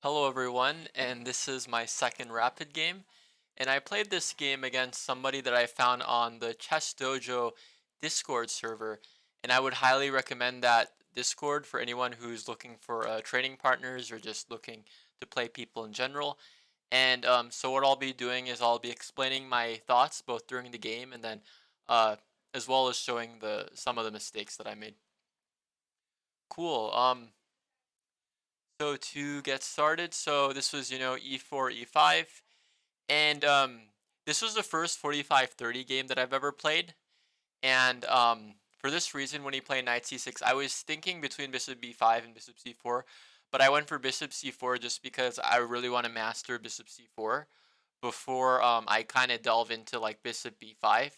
Hello everyone, and this is my second rapid game. And I played this game against somebody that I found on the ChessDojo Discord server. And I would highly recommend that Discord for anyone who's looking for training partners or just looking to play people in general. And so what I'll be doing is I'll be explaining my thoughts both during the game and then uh, as well as showing the some of the mistakes that I made. Cool. So to get started, so this was, e4, e5, and this was the first 45-30 game that I've ever played. And for this reason, when he played knight c6, I was thinking between bishop b5 and bishop c4, but I went for bishop c4 just because I really want to master bishop c4 before I kind of delve into like bishop b5.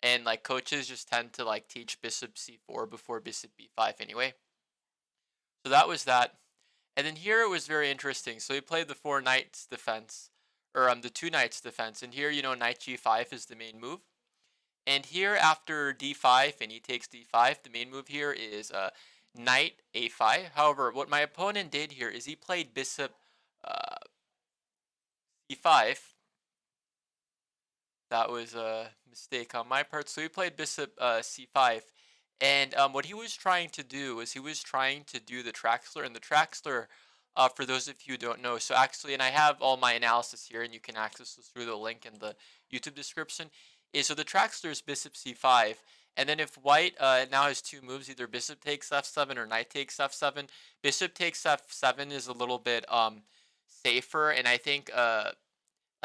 And like coaches just tend to like teach bishop c4 before bishop b5 anyway. So that was that. And then here it was very interesting. So he played the four knights defense, or the two knights defense. And here, knight g5 is the main move. And here after d5 and he takes d5, the main move here is knight a5. However, what my opponent did here is he played bishop uh, e5. That was a mistake on my part. So he played bishop c5. And what he was trying to do is he was trying to do the Traxler. And the Traxler, for those of you who don't know, so actually, and I have all my analysis here, and you can access this through the link in the YouTube description, is so the Traxler is bishop c5. And then if white now has two moves, either bishop takes f7 or knight takes f7. Bishop takes f7 is a little bit safer, and I think like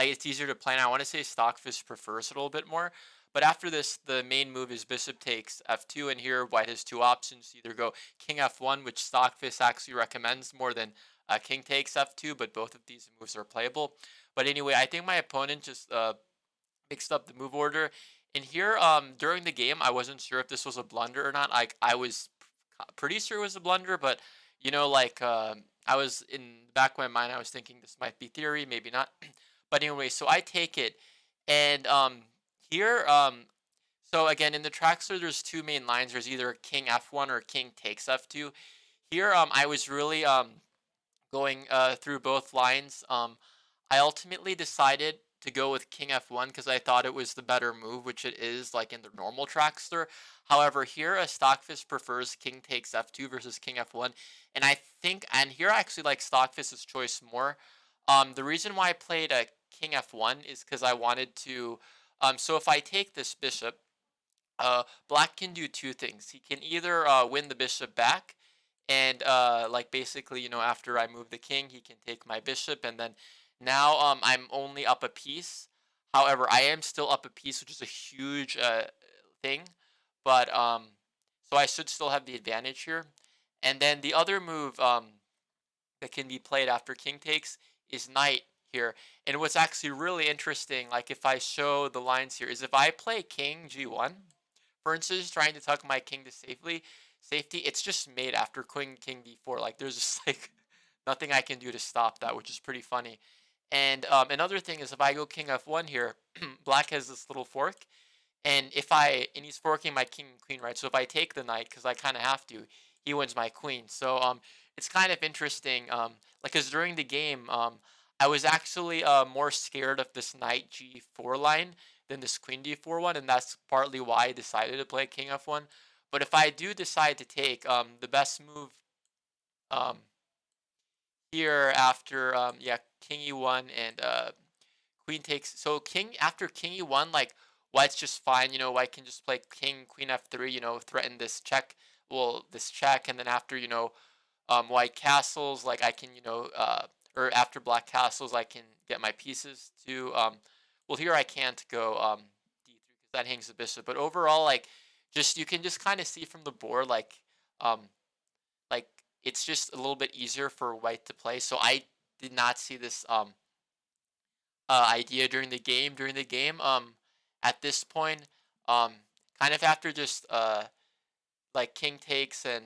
it's easier to play. And I want to say Stockfish prefers it a little bit more. But after this, the main move is bishop takes f2, and here white has two options: either go king f1, which Stockfish actually recommends more than king takes f2, but both of these moves are playable. But anyway, I think my opponent just mixed up the move order. And here, during the game, I wasn't sure if this was a blunder or not. Like I was pretty sure it was a blunder, but I was in the back of my mind, I was thinking this might be theory, maybe not. But anyway, so I take it, and here, so again in the Traxler, there's two main lines. There's either king f1 or king takes f2. Here, I was really going through both lines. I ultimately decided to go with king f1 because I thought it was the better move, which it is like in the normal Traxler. However, here a Stockfish prefers king takes f2 versus king f1, and I think, and here I actually like Stockfish's choice more. The reason why I played a king f1 is because I wanted to. So if I take this bishop, black can do two things. He can either win the bishop back, and like basically, after I move the king, he can take my bishop, and then now I'm only up a piece. However, I am still up a piece, which is a huge thing. But so I should still have the advantage here. And then the other move that can be played after king takes is knight here. And what's actually really interesting, like if I show the lines here, is if I play king g1, for instance, trying to tuck my king to safety, it's just made after queen king d4. Like there's just like nothing I can do to stop that, which is pretty funny. And another thing is if I go king f1 here, black has this little fork, and he's forking my king and queen, right? So if I take the knight, because I kind of have to, he wins my queen. So it's kind of interesting, like because during the game, I was actually more scared of this knight g4 line than this queen d4 one, and that's partly why I decided to play king f1. But if I do decide to take, the best move um, here after yeah, king e1 and queen takes. So king after king e1, like white's just fine. White can just play king queen f3. Threaten this check. Well, this check, and then after white castles, like I can or after black castles, I can get my pieces to well, here I can't go d3 because that hangs the bishop. But overall, like just you can just kind of see from the board, um like it's just a little bit easier for white to play. So I did not see this idea during the game. At this point, um, kind of after just like king takes, and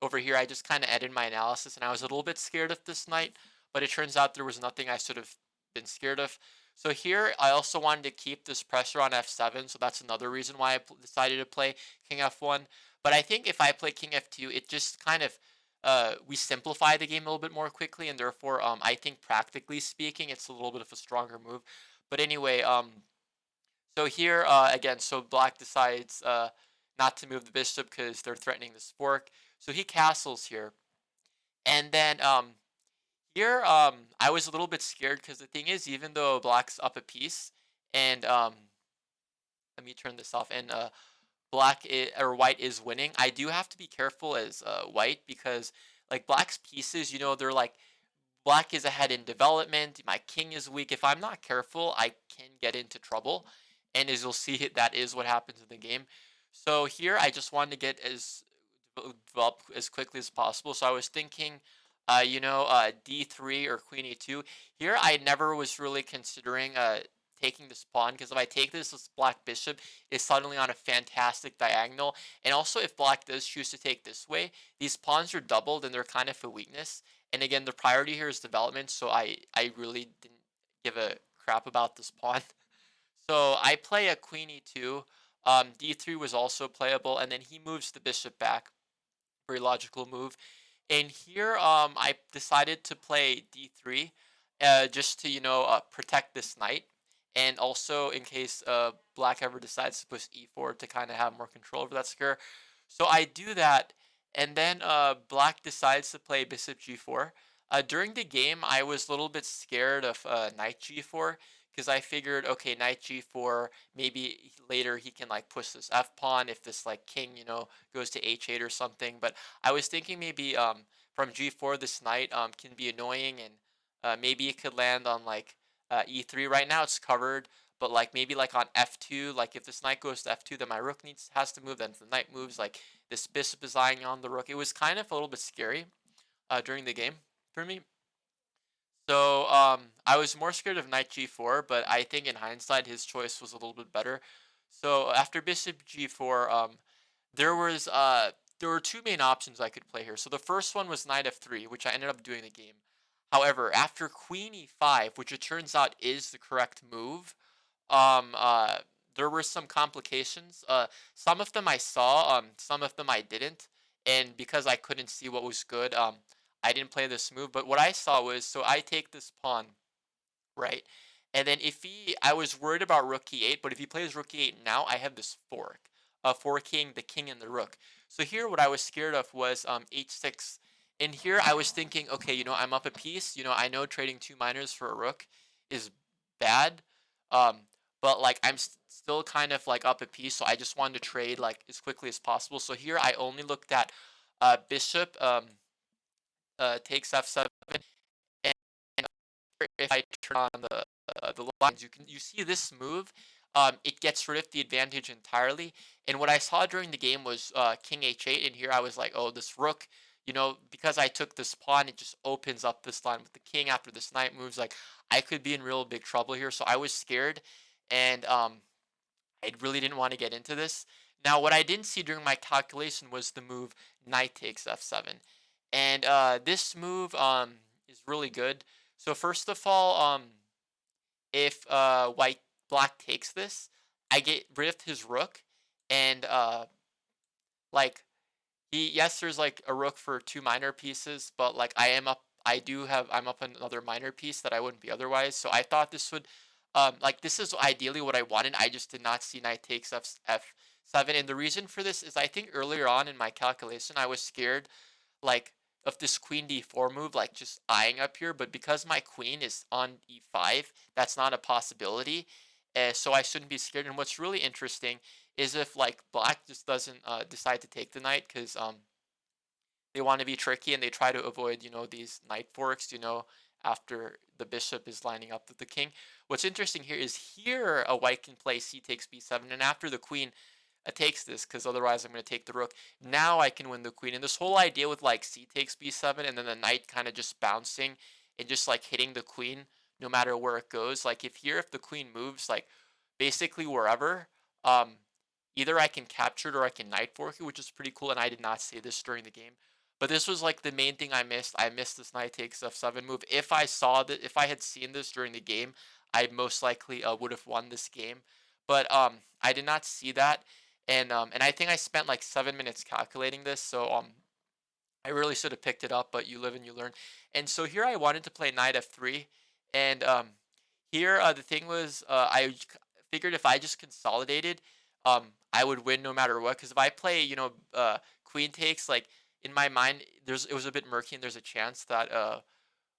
over here I just kind of edited my analysis, and I was a little bit scared of this knight, but it turns out there was nothing I should have been scared of. So here I also wanted to keep this pressure on f7, so that's another reason why I decided to play king f1. But I think if I play king f2, it just kind of we simplify the game a little bit more quickly, and therefore, I think practically speaking, it's a little bit of a stronger move. But anyway, so here again, so Black decides not to move the bishop because they're threatening this fork. So he castles here, and then here I was a little bit scared because the thing is, even though Black's up a piece, and let me turn this off, and or white is winning, I do have to be careful as white because like Black's pieces, they're like Black is ahead in development. My king is weak. If I'm not careful, I can get into trouble. And as you'll see, that is what happens in the game. So here, I just wanted to get as developed as quickly as possible. So I was thinking, D3 or Queen E2. Here, I never was really considering taking this pawn because if I take this Black bishop is suddenly on a fantastic diagonal. And also, if Black does choose to take this way, these pawns are doubled and they're kind of a weakness. And again, the priority here is development, so I really didn't give a crap about this pawn. So I play a queen e2. D3 was also playable, and then he moves the bishop back. Very logical move. And here, I decided to play d3, just to protect this knight, and also in case Black ever decides to push e4 to kind of have more control over that square. So I do that, and then Black decides to play bishop g4. During the game, I was a little bit scared of knight g4 because I figured, okay, knight g4, maybe later he can like push this f pawn if this like king, goes to h8 or something. But I was thinking maybe from g4 this knight can be annoying, and maybe it could land on like e3. Right now it's covered, but like maybe like on f2, like if this knight goes to f2, then my rook has to move. Then if the knight moves, like this bishop is eyeing on the rook. It was kind of a little bit scary during the game for me. So I was more scared of knight g4, but I think in hindsight his choice was a little bit better. So after bishop g4, there was there were two main options I could play here. So the first one was knight f3, which I ended up doing the game. However, after queen e5, which it turns out is the correct move, um, uh, there were some complications. Some of them I saw, some of them I didn't, and because I couldn't see what was good, I didn't play this move. But what I saw was, so I take this pawn, right? And then I was worried about rook e8, but if he plays rook e8 now, I have this fork, forking the king and the rook. So here, what I was scared of was h6. And here I was thinking, okay, I'm up a piece. I know trading two minors for a rook is bad, um, but like I'm still kind of like up a piece, so I just wanted to trade like as quickly as possible. So here I only looked at bishop takes f7, and if I turn on the lines, you see this move. It gets rid of the advantage entirely. And what I saw during the game was king h8, and here I was like, oh, this rook, because I took this pawn, it just opens up this line with the king after this knight moves. Like I could be in real big trouble here, so I was scared, and I really didn't want to get into this. Now, what I didn't see during my calculation was the move knight takes f7, and this move is really good. So first of all, if black takes this, I get rid of his rook, and like yes, there's like a rook for two minor pieces, but like I'm up another minor piece that I wouldn't be otherwise. So I thought this would like this is ideally what I wanted. I just did not see knight takes f7, and the reason for this is I think earlier on in my calculation I was scared like of this queen d4 move, like just eyeing up here, but because my queen is on e5, that's not a possibility. So I shouldn't be scared. And what's really interesting is if like black just doesn't decide to take the knight because they want to be tricky and they try to avoid these knight forks after the bishop is lining up with the king. What's interesting here is here a white can play c takes b7, and after the queen takes this, because otherwise I'm going to take the rook. Now I can win the queen. And this whole idea with like c takes b7 and then the knight kind of just bouncing and just like hitting the queen no matter where it goes. Like if the queen moves like basically wherever, um, either I can capture it or I can knight fork it, which is pretty cool. And I did not see this during the game. But this was like the main thing I missed. I missed this knight takes f7 move. If I had seen this during the game, I most likely would have won this game. But I did not see that, and I think I spent like 7 minutes calculating this. So I really should have picked it up, but you live and you learn. And so here I wanted to play knight f3, and here the thing was figured if I just consolidated, I would win no matter what. Because if I play, queen takes, like in my mind, it was a bit murky, and there's a chance that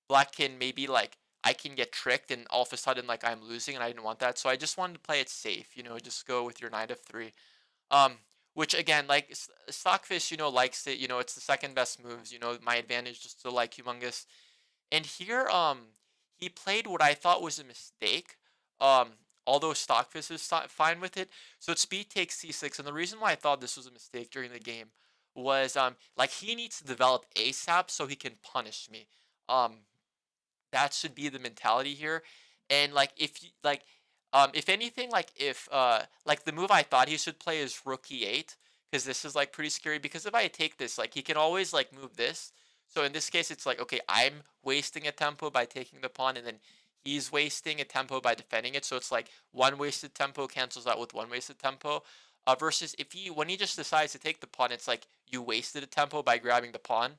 black can maybe like I can get tricked, and all of a sudden like I'm losing, and I didn't want that. So I just wanted to play it safe, just go with your knight f3. Um, which again, like Stockfish, likes it. It's the second best moves. My advantage just to like humongous. And here, he played what I thought was a mistake. Um, although Stockfish is fine with it. So it's speed takes c6, and the reason why I thought this was a mistake during the game was like he needs to develop ASAP so he can punish me. Um, that should be the mentality here. And like if anything, like if like the move I thought he should play is rook e8, because this is like pretty scary, because if I take this, like he can always like move this. So in this case it's like, okay, I'm wasting a tempo by taking the pawn, and then he's wasting a tempo by defending it. So it's like one wasted tempo cancels out with one wasted tempo. Versus if he when he just decides to take the pawn, it's like you wasted a tempo by grabbing the pawn,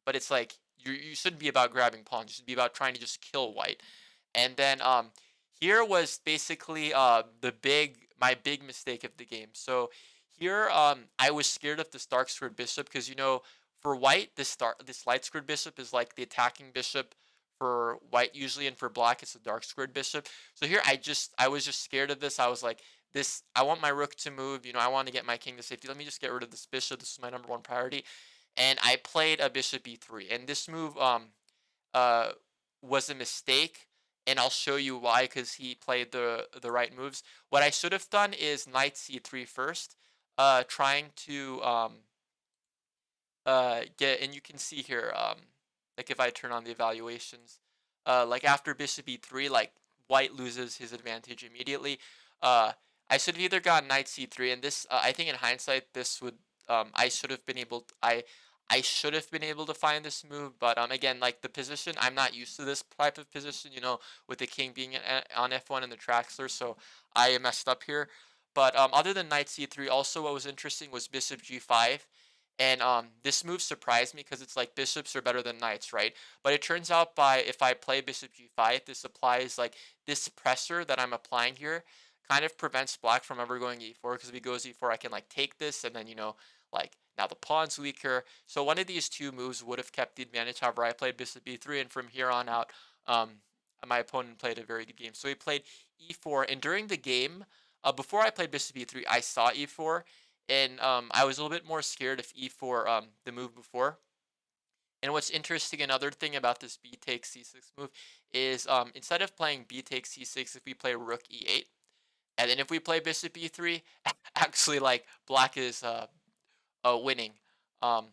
but it's like you shouldn't be about grabbing pawns. You should be about trying to just kill white. And then here was basically my big mistake of the game. So here I was scared of this dark squared bishop, because for white this light squared bishop is like the attacking bishop for white usually, and for black it's a dark squared bishop. So here I was just scared of this. I was like, this I want my rook to move. I want to get my king to safety. Let me just get rid of this bishop. This is my number one priority. And I played a bishop e3, and this move uh was a mistake, and I'll show you why, because he played the right moves. What I should have done is knight c3 first, trying to get, and you can see here, like if I turn on the evaluations, like after bishop e3, like white loses his advantage immediately. uh I should have either gone knight c3, and this I think in hindsight this would I should have been able to find this move. But again, like the position, I'm not used to this type of position, with the king being on f1 and the traxler, so I messed up here. But other than knight c3, also what was interesting was bishop g5. And this move surprised me, because it's like bishops are better than knights, right? But it turns out, if I play bishop g5, this applies like this pressure that I'm applying here kind of prevents black from ever going e4, because if he goes e4, I can like take this, and then like now the pawn's weaker. So one of these two moves would have kept the advantage. However, I played bishop e3, and from here on out, um, my opponent played a very good game. So he played e4, and during the game, before I played bishop e3, I saw e4, and I was a little bit more scared of e4, the move before. And what's interesting, another thing about this b takes c6 move is, instead of playing b takes c6, if we play rook e8, and then if we play bishop e3, actually like black is winning. Um,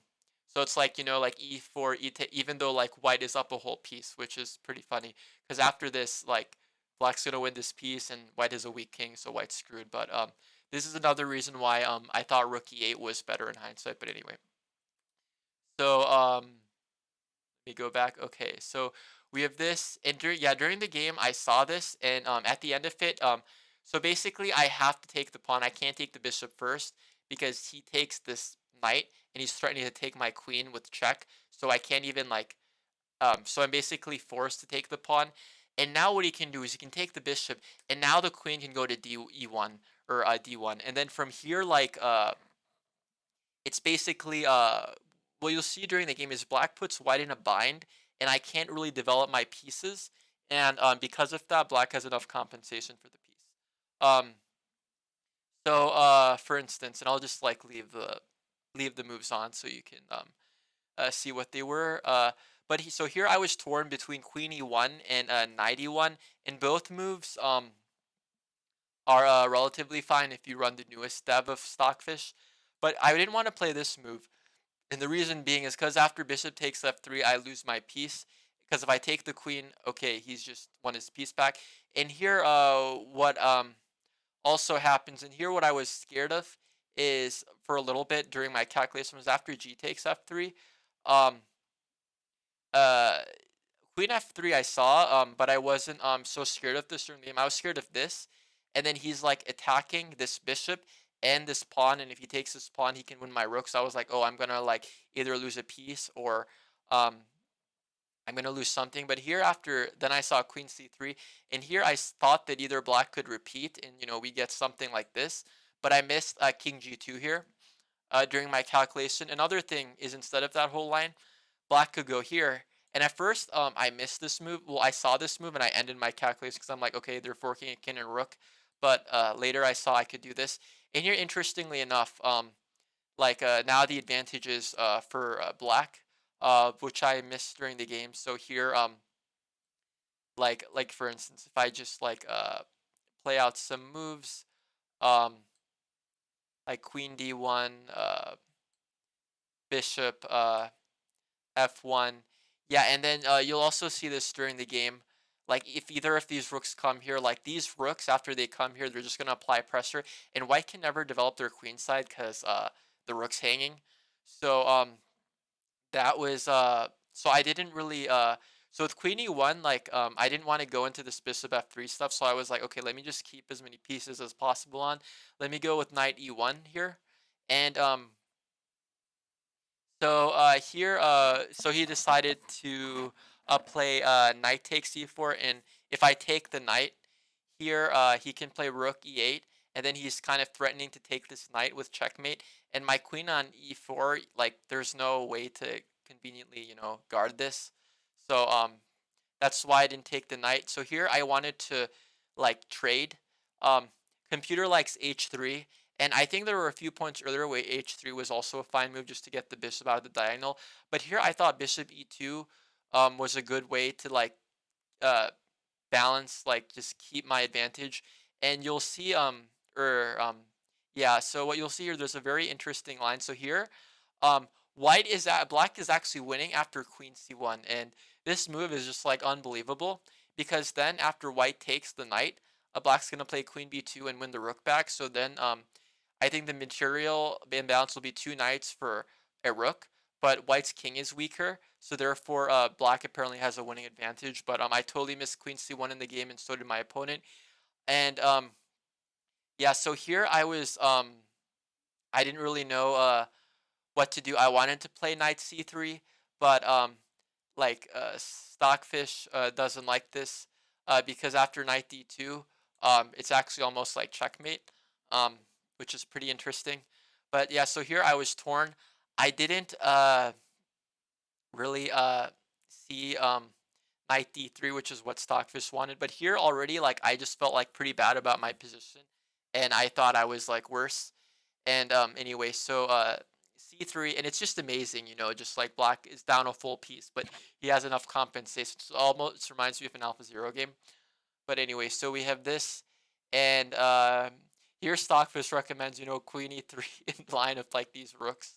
so it's like, like e4, even though like white is up a whole piece, which is pretty funny, because after this, like black's gonna win this piece, and white is a weak king, so white's screwed. But this is another reason why I thought rook e8 was better in hindsight. But anyway, so let me go back. Okay, so we have this, and during the game I saw this, and at the end of it, so basically I have to take the pawn. I can't take the bishop first, because he takes this knight, and he's threatening to take my queen with check. So I can't even like, so I'm basically forced to take the pawn. And now what he can do is he can take the bishop, and now the queen can go to e1, or d1, and then from here, like it's basically what you'll see during the game is black puts white in a bind, and I can't really develop my pieces, and because of that, black has enough compensation for the piece. Um, so for instance, and I'll just like leave the moves on so you can see what they were. So here I was torn between queen e1 and knight e1, and both moves are relatively fine if you run the newest dev of Stockfish. But I didn't want to play this move, and the reason being is because after bishop takes f3, I lose my piece. Because if I take the queen, okay, he's just won his piece back. And here, what also happens, and here what I was scared of is, for a little bit during my calculation, was after g takes f3, um, uh, queen f3 I saw, but I wasn't so scared of this during the game. I was scared of this, and then he's like attacking this bishop, and this pawn, and if he takes this pawn, he can win my rook. So I was like, oh, I'm gonna like either lose a piece or um I'm gonna lose something. But here after then I saw queen c3, and here thought that either black could repeat and we get something like this, but I missed king g2 here during my calculation. Another thing is instead of that whole line, black could go here. And at first, I missed this move. Well, I saw this move and I ended my calculation because I'm like, okay, they're forking a king and rook. But later I saw I could do this. And here, interestingly enough, now the advantage is for black, which I missed during the game. So here, like for instance, if I just play out some moves, um, like queen d1, bishop f1. Yeah, and then you'll also see this during the game. Like if either of these rooks come here, like these rooks after they come here, they're just gonna apply pressure, and white can never develop their queen side because the rook's hanging. So that was so I didn't really so with queen e1, I didn't want to go into this bishop f3 stuff, so I was like, okay, let me just keep as many pieces as possible on. Let me go with knight e1 here, and so he decided to play knight takes e4, and if I take the knight here, he can play rook e8, and then he's kind of threatening to take this knight with checkmate. And my queen on e4, like there's no way to conveniently, guard this. So that's why I didn't take the knight. So here I wanted to like trade. Um, Computer likes h3, and I think there were a few points earlier where h3 was also a fine move just to get the bishop out of the diagonal. But here I thought bishop e2 was a good way to uh, balance, like just keep my advantage. And you'll see or yeah, so what you'll see here, there's a very interesting line. So here white is at black is actually winning after queen c1, and this move is just like unbelievable because then after white takes the knight, black's gonna play queen b2 and win the rook back. So then I think the material imbalance will be two knights for a rook, but white's king is weaker, so therefore black apparently has a winning advantage. But I totally missed queen c1 in the game, and so did my opponent. And yeah, so here I didn't really know what to do. I wanted to play knight c3, but Stockfish doesn't like this because after knight d2, it's actually almost like checkmate, um, which is pretty interesting. But yeah, so here I was torn. I didn't really see knight d3, which is what Stockfish wanted. But here already, like I just felt like pretty bad about my position, and I thought I was like worse. And anyway, so c3, and it's just amazing, just like black is down a full piece, but he has enough compensation. So almost reminds me of an Alpha Zero game. But anyway, so we have this, and here Stockfish recommends queen e3 in line of like these rooks,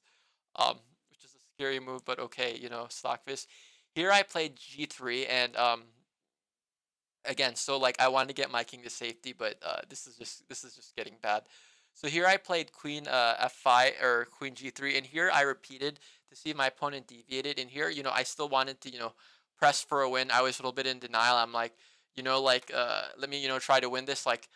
um, which is a scary move, but okay, Stockfish. Here I played g3, and again, so like I wanted to get my king to safety, but this is just getting bad. So here I played queen f5 or queen g3, and here I repeated to see if my opponent deviated. And here, I still wanted to press for a win. I was a little bit in denial. I'm like, let me try to win this. Like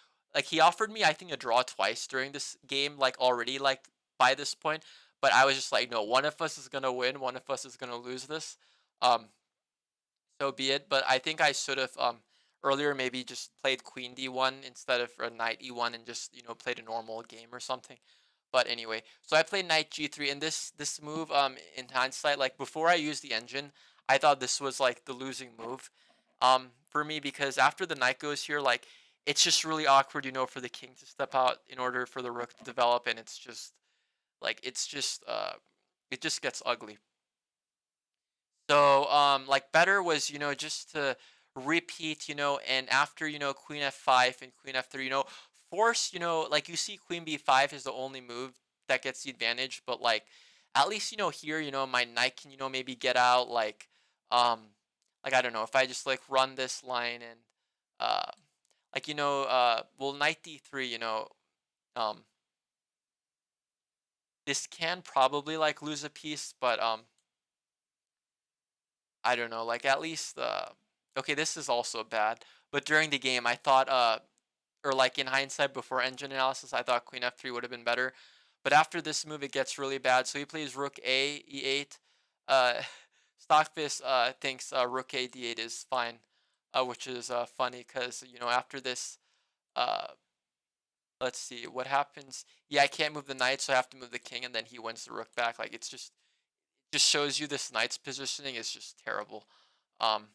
he offered me I think a draw twice during this game, like already like by this point. But I was just like, no, one of us is gonna win, one of us is gonna lose this. Um, so be it. But I think I should have earlier maybe just played queen d1 instead of a knight e1 and just played a normal game or something. But anyway, so I played knight g3, and this move in hindsight, like before I used the engine, I thought this was like the losing move for me, because after the knight goes here, like it's just really awkward, for the king to step out in order for the rook to develop, and it's just like it just gets ugly. So, like better was, just to repeat, and after, queen f5 and queen f3, force, like you see queen b5 is the only move that gets the advantage, but like at least, here, my knight can, maybe get out um, I don't know, if I just like run this line and, uh, well, knight d3, um, this can probably like lose a piece, but, I don't know, like at least okay, this is also bad. But during the game, I thought or like in hindsight before engine analysis, I thought queen f3 would have been better. But after this move, it gets really bad. So he plays rook a e8. Uh, Stockfish thinks rook a d8 is fine, which is funny because after this, uh, let's see what happens. Yeah, I can't move the knight, so I have to move the king, and then he wins the rook back. Like it's just shows you this knight's positioning is just terrible. Um,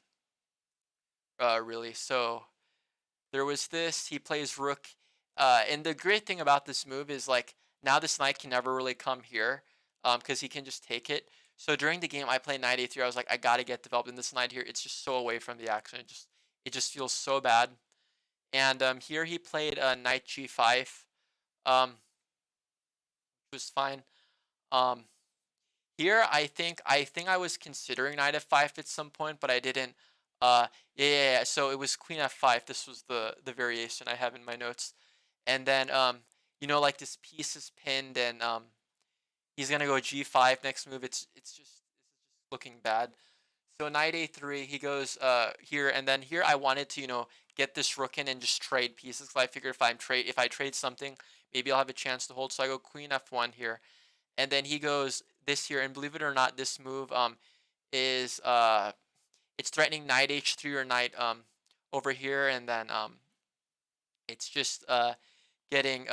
really. So there was this. He plays rook, and the great thing about this move is like now this knight can never really come here, because he can just take it. So during the game, I play knight a3. I was like, I gotta get developed in this knight here. It's just so away from the action. It just feels so bad. And here he played knight g5, which was fine. Um, Here, I think I was considering knight f5 at some point, but I didn't. Yeah. So it was queen f5. This was the variation I have in my notes, and then like this piece is pinned, and he's gonna go g5 next move. It's just looking bad. So knight a3. He goes here, and then here I wanted to get this rook in and just trade pieces. 'Cause I figured if I trade something, maybe I'll have a chance to hold. So I go queen f1 here, and then he goes this here, and believe it or not, this move is it's threatening knight h3 or knight over here, and then it's just getting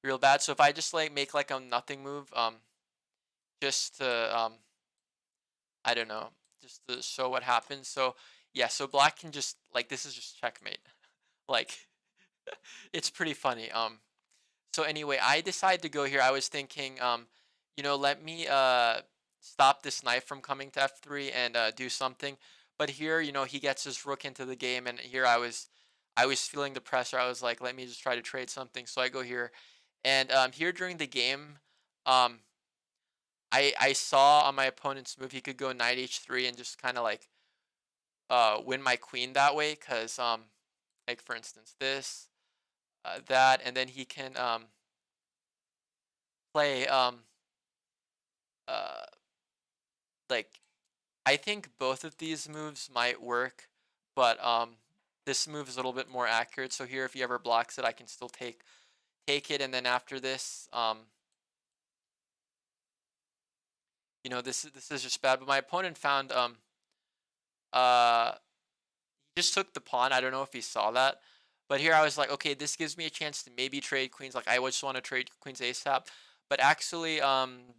real bad. So if I just like make like a nothing move, just to I don't know, just to show what happens. So yeah, so black can just like this is just checkmate. Like it's pretty funny. So anyway, I decided to go here. I was thinking, let me stop this knight from coming to f3 and do something. But here, he gets his rook into the game, and here I was feeling the pressure. I was like, let me just try to trade something. So I go here, and here during the game, um, I saw on my opponent's move he could go knight h3 and just kind of like win my queen that way. Cause like for instance this, that, and then he can play uh like I think both of these moves might work, but this move is a little bit more accurate. So here if he ever blocks it, I can still take it, and then after this, this is just bad. But my opponent found uh he just took the pawn. I don't know if he saw that. But here I was like, okay, this gives me a chance to maybe trade queens. Like I just want to trade queens ASAP. But actually,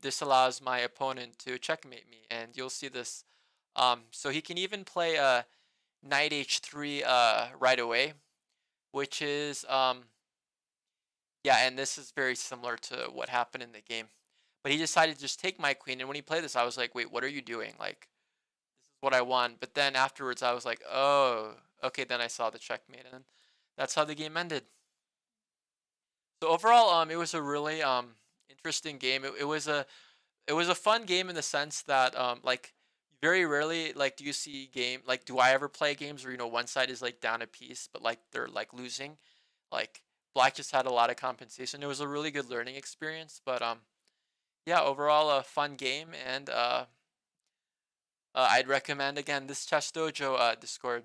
this allows my opponent to checkmate me, and you'll see this. So he can even play knight h3 right away, which is yeah, and this is very similar to what happened in the game. But he decided to just take my queen, and when he played this, I was like, wait, what are you doing? Like this is what I want. But then afterwards, I was like, oh, okay. Then I saw the checkmate, and that's how the game ended. So overall, it was a really interesting game. It was a fun game in the sense that like very rarely like do you see game like do I ever play games where one side is like down a piece but like they're like losing. Like black just had a lot of compensation. It was a really good learning experience, but yeah, overall a fun game, and I'd recommend again this Chess Dojo Discord.